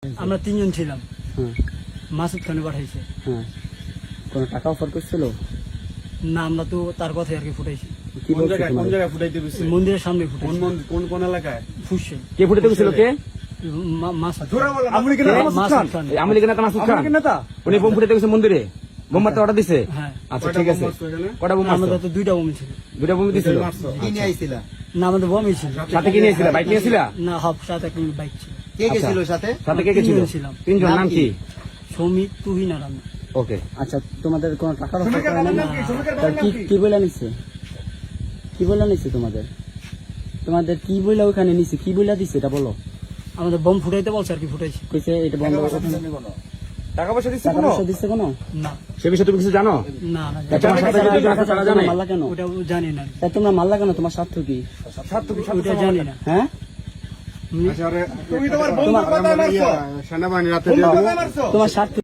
আমরা তিনজন ছিলাম। হ্যাঁ মাসুদ খানে পাঠাইছে। হ্যাঁ কোনো টাকা অফার করছিল না, আমরা তো তার কথাই আর কি ফুটাইছি। কি কোন বলছে জায়গায় তোমাদের? ফুটাইতে গেছে? মন্দিরের সামনে কোন ফুটাইছি। কোন এলাকায়? ফুসছে কে ফুটাতে গেছিল কে? মাসুদ আমলি কে? মাসুদ খান। এই আওয়ামী লীগের নেতা মাসুদ খান নেতা উনি বোম ফুটাতে গেছে মন্দিরে, বোম মারতে অর্ডার দিছে। হ্যাঁ, আচ্ছা ঠিক আছে, কটা বোম মারছো? আমাদের তো দুইটা বমি ছিল। দুটা বোম দিছিল। কি নিয়ে আইছিলা? না, আমাদের বমি ছিল। সাথে কি নিয়েছিল? বাইক নিয়েছিল? না, হাফ সাথে একটা বাইক ছিল। কে গেছিল সাথে? সাথে কে কে ছিল? তিনজন ছিলাম। তিনজন, নাম কি? সৌমিক, তুহিন আর আমি। ওকে। আচ্ছা তোমাদের কোনো টাকার অফার শ্রমিকের করে বাবার না? নাম কি? শ্রমিকের তা বাবার নাম কি কি? কি বলে নিছে? কি বলে নিছে তোমাদের? তোমাদের কি বলে ওখানে নিছে? কি বলে দিছে এটা বলো। আমাদের বম ফুটাইতে বলছে আর কি ফুটাইছি। কইছে এটা বন্ধ করো। টাকা পয়সা দিচ্ছে টাকা কোনো? পয়সা দিছে কোনো? না সে বিষয়ে তুমি কিছু জানো? না না, তা তোমার সাথে যদি টাকা ছাড়া জানে? মারলা কেন? ওটা জানি না। তা তোমরা মারলা কেন? তোমার স্বার্থ কি? ওটা জানি না। হ্যাঁ তুমি তোমার বন্ধুর কথা মারছো, সেনাবাহিনী রাতে বন্ধুর কথা মারছো। তোমার স্বার্থ